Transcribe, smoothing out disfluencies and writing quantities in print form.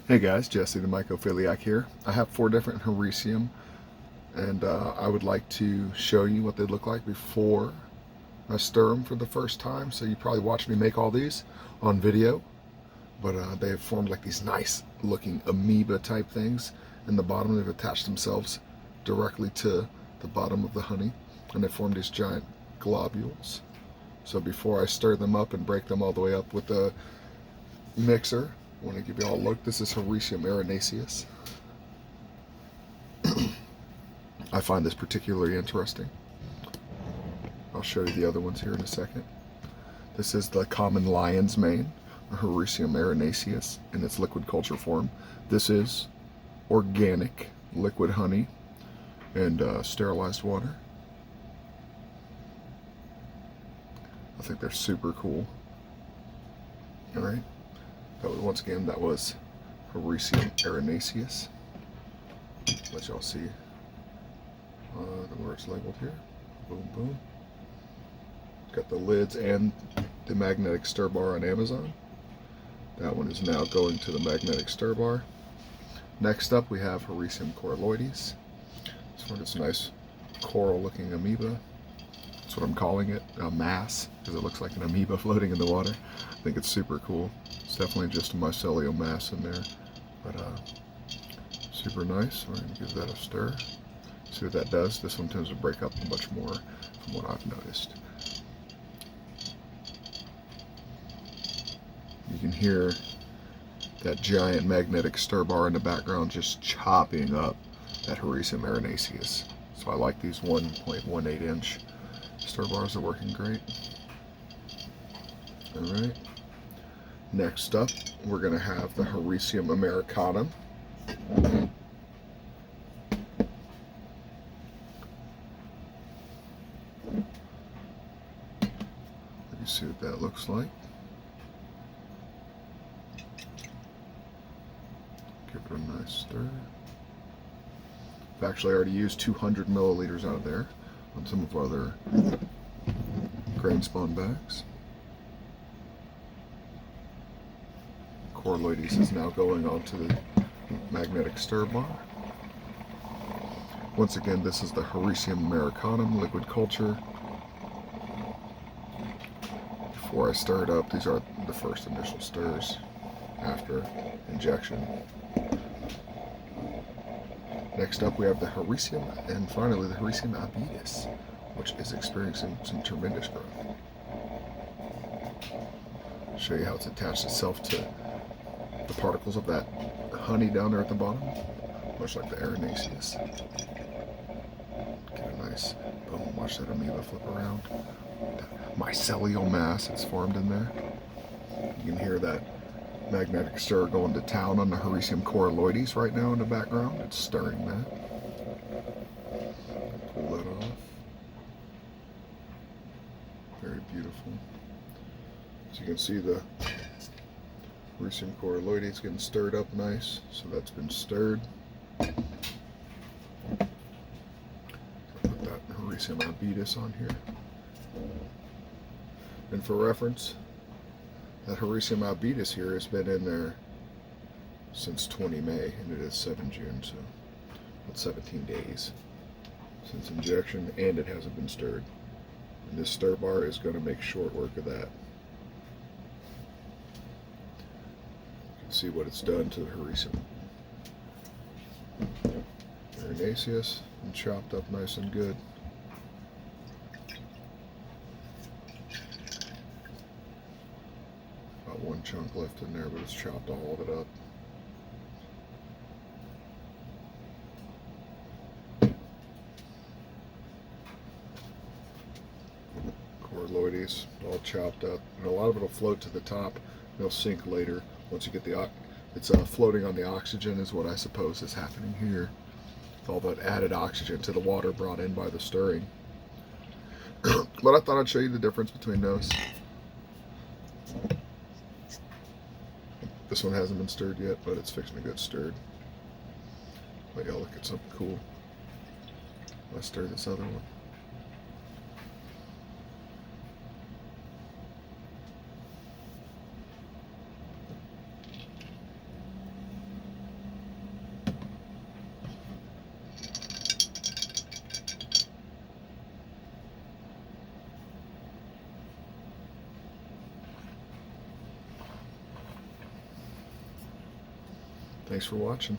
Hey guys, Jesse the Mycophiliac here. I have 4 different Hericium, and I would like to show you what they look like before I stir them for the first time. So you probably watched me make all these on video, but they have formed like these nice looking amoeba type things in the bottom. They've attached themselves directly to the bottom of the honey, and they form these giant globules. So before I stir them up and break them all the way up with the mixer, I want to give you all a look. This is Hericium erinaceus. I find this particularly interesting. I'll show you the other ones here in a second. This is the common lion's mane, Hericium erinaceus, in its liquid culture form. This is organic liquid honey and sterilized water. I think they're super cool. All right. Once again, that was Hericium erinaceus. Let y'all see where it's labeled here. Boom, boom. Got the lids and the magnetic stir bar on Amazon. That one is now going to the magnetic stir bar. Next up, we have Hericium coralloides. It's one of this nice coral-looking amoeba. That's what I'm calling it, a mass, because it looks like an amoeba floating in the water. I think it's super cool. It's definitely just a mycelial mass in there, but super nice. We're going to give that a stir. See what that does. This one tends to break up much more from what I've noticed. You can hear that giant magnetic stir bar in the background just chopping up that Hericium erinaceus. So I like these 1.18 inch stir bars. They're working great. All right. Next up, we're going to have the Hericium americanum. Let me see what that looks like. Give it a nice stir. I've actually already used 200 milliliters out of there on some of our other grain spawn bags. Coralloides is now going onto the magnetic stir bar. Once again, this is the Hericium americanum liquid culture. Before I stir it up, these are the first initial stirs after injection. Next up, we have the Hericium, and finally the Hericium albedes, which is experiencing some tremendous growth. I'll show you how it's attached itself to the particles of that honey down there at the bottom, much like the erinaceus. Get a nice boom, watch that amoeba flip around. That mycelial mass is formed in there. You can hear that magnetic stir going to town on the Hericium coralloides right now in the background. It's stirring that. Pull that off. Very beautiful. So you can see the Hericium coralloides getting stirred up nice. So that's been stirred. Put that Hericium albedes on here. And for reference, that Hericium albedes here has been in there since 20 May, and it is 7 June, so about 17 days since injection, and it hasn't been stirred. And this stir bar is going to make short work of that. You can see what it's done to the Hericium erinaceus, and chopped up nice and good. One chunk left in there, but it's chopped all of it up. Coralloides all chopped up, and a lot of it will float to the top. They'll sink later once you get the it's floating on the oxygen is what I suppose is happening here. All that added oxygen to the water brought in by the stirring. But I thought I'd show you the difference between those. This one hasn't been stirred yet, but it's fixing to get stirred. Let y'all look at something cool. Let's stir this other one. Thanks for watching.